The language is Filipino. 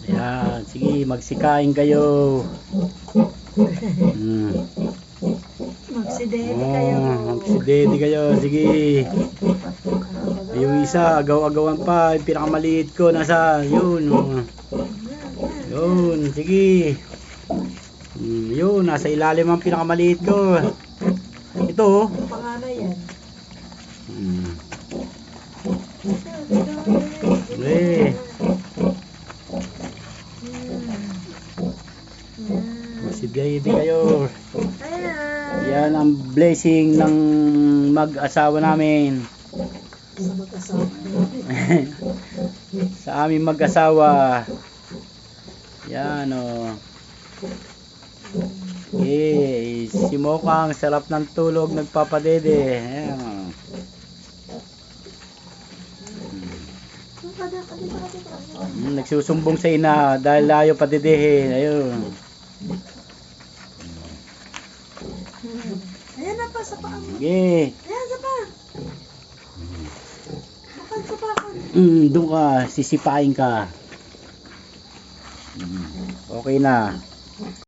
Ayan, sige, magsikain kayo. Magsidede kayo. Magsidede kayo, sige. Yung isa, agaw-agawan pa, yung pinakamaliit ko, nasa, yun. Yun, sige. Yun, nasa ilalim ang pinakamaliit ko. Ito, oh. Panganay yan. Eh. Magsidede kayo. Yan ang blessing ng mag-asawa namin. Sa mag-asawa. Sa aming mag-asawa. Yan, oh. Okay, si Mokang sarap ng tulog, nagpapadede. Ayan. Nagsusumbong sa ina dahil layo padedehin. Ayun. Ayan na pa sa paa mo. Sige. Ayan sa pa. Bakal sa pa. Doon ka, sisipain ka. Okay na.